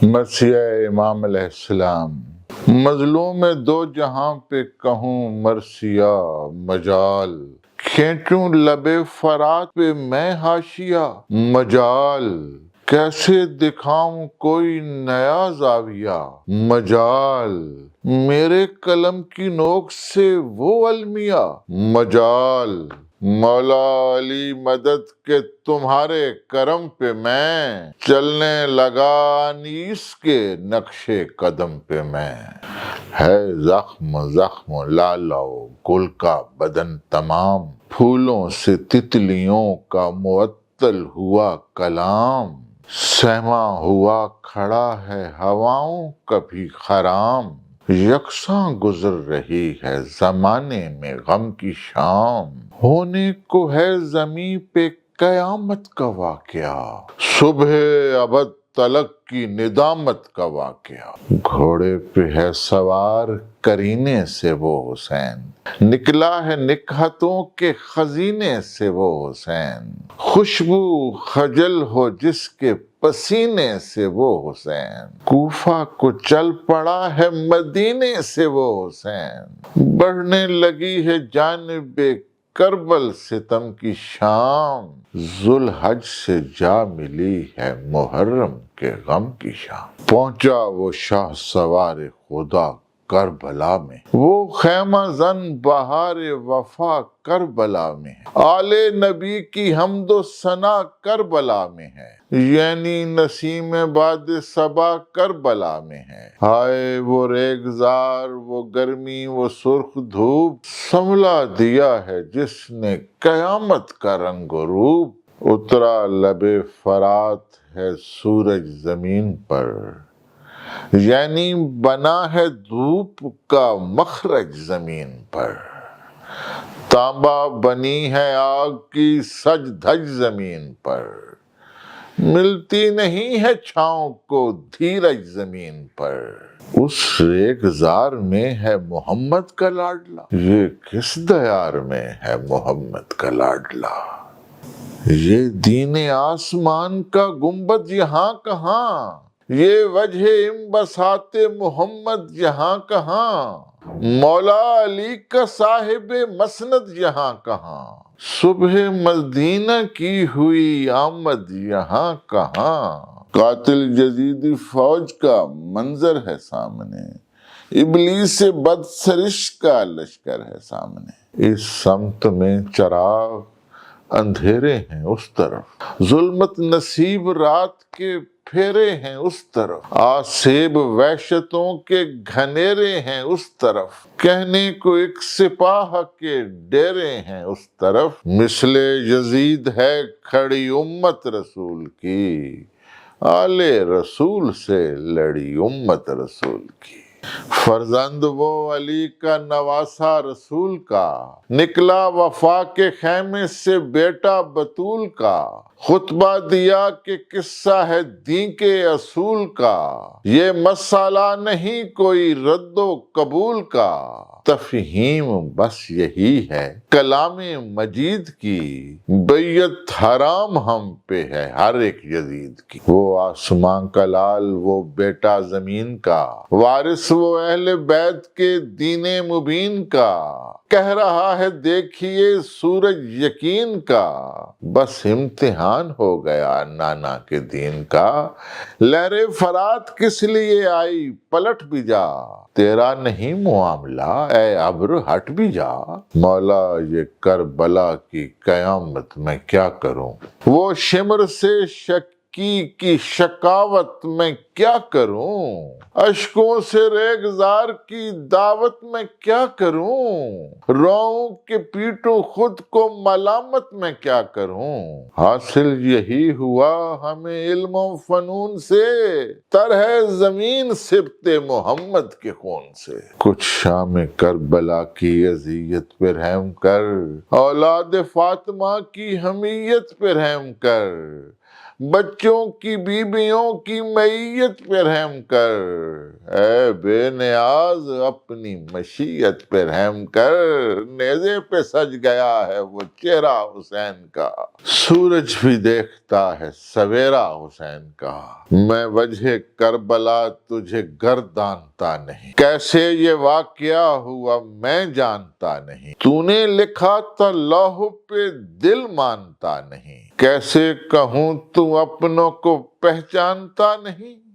مسیح امام علیہ السلام۔ مظلوم دو جہاں پہ کہوں مرثیہ مجال، کھینچوں لب فرات پہ میں حاشیہ مجال، کیسے دکھاؤں کوئی نیا زاویہ مجال، میرے قلم کی نوک سے وہ المیہ مجال، مولا علی مدد کے تمہارے کرم پہ میں چلنے لگا انیس کے نقش قدم پہ میں، ہے زخم زخم لالو گل کا بدن تمام، پھولوں سے تتلیوں کا معطل ہوا کلام، سہما ہوا کھڑا ہے ہواؤں کا بھی خرام، یکساں گزر رہی ہے زمانے میں غم کی شام، ہونے کو ہے زمیں پہ قیامت کا واقعہ، صبح ابد تلک کی ندامت کا واقعہ، گھوڑے پہ ہے سوار کرینے سے وہ حسین، نکلا ہے نکہتوں کے خزینے سے وہ حسین، خوشبو خجل ہو جس کے پسینے سے وہ حسین، کوفہ کو چل پڑا ہے مدینے سے وہ حسین، بڑھنے لگی ہے جانب کربل ستم کی شام، ذوالحج سے جا ملی ہے محرم کے غم کی شام، پہنچا وہ شاہ سوار خدا کربلا میں، وہ خیمہ زن بہار وفا کربلا میں ہے، آل نبی کی حمد و ثنا کربلا میں ہے، یعنی نسیم باد صبا کربلا میں ہے، ہائے وہ ریگزار وہ گرمی وہ سرخ دھوپ، سنبھلا دیا ہے جس نے قیامت کا رنگ و روپ، اترا لب فرات ہے سورج زمین پر، یعنی بنا ہے دھوپ کا مخرج زمین پر، تانبا بنی ہے آگ کی سج دھج زمین پر، ملتی نہیں ہے چھاؤں کو دھیرج زمین پر، اس ریگزار میں ہے محمد کا لاڈلا، یہ کس دیار میں ہے محمد کا لاڈلا، یہ دین آسمان کا گنبد یہاں کہاں، یہ وجہ انبساط محمد یہاں کہاں، مولا علی کا صاحب مسند یہاں کہاں، صبح مدینہ کی ہوئی آمد یہاں کہاں، قاتل یزیدی فوج کا منظر ہے سامنے، ابلیس بد سرش کا لشکر ہے سامنے، اس سمت میں چراغ اندھیرے ہیں اس طرف، ظلمت نصیب رات کے پھیرے ہیں اس طرف، آسیب وحشتوں کے گھنیرے ہیں اس طرف، کہنے کو ایک سپاہ کے ڈیرے ہیں اس طرف، مثل یزید ہے کھڑی امت رسول کی، آل رسول سے لڑی امت رسول کی، فرزند وہ علی کا نواسا رسول کا، نکلا وفا کے خیمے سے بیٹا بطول کا، خطبہ دیا کہ قصہ ہے دین کے اصول کا، یہ مسئلہ نہیں کوئی رد و قبول کا، تفہیم بس یہی ہے کلام مجید کی، بیعت حرام ہم پہ ہے ہر ایک یزید کی، وہ آسمان کا لال وہ بیٹا زمین کا، وارث وہ اہل بیت کے دین مبین کا، کہہ رہا ہے دیکھیے سورج یقین کا، بس امتحان ہو گیا نانا کے دین کا، لہر فرات کس لیے آئی پلٹ بھی جا، تیرا نہیں معاملہ اے ابر ہٹ بھی جا، مولا یہ کربلا کی قیامت میں کیا کروں، وہ شمر سے کی شکاوت میں کیا کروں، اشکوں سے ریگزار کی دعوت میں کیا کروں، روؤں کہ پیٹوں خود کو ملامت میں کیا کروں، حاصل یہی ہوا ہمیں علم و فنون سے، طرح زمین سبت محمد کے خون سے، کچھ شام کربلا کی اذیت پہ رحم کر، اولاد فاطمہ کی حمیت پہ رحم کر، بچوں کی بیویوں کی معیت پہ رحم کر، اے بے نیاز اپنی مشیت پہ رحم کر، نیزے پہ سج گیا ہے وہ چہرہ حسین کا، سورج بھی دیکھتا ہے سویرا حسین کا، میں وجہ کربلا تجھے گردانتا نہیں، کیسے یہ واقعہ ہوا میں جانتا نہیں، تو نے لکھا تھا لوح پہ دل مانتا نہیں، کیسے کہوں تو اپنوں کو پہچانتا نہیں۔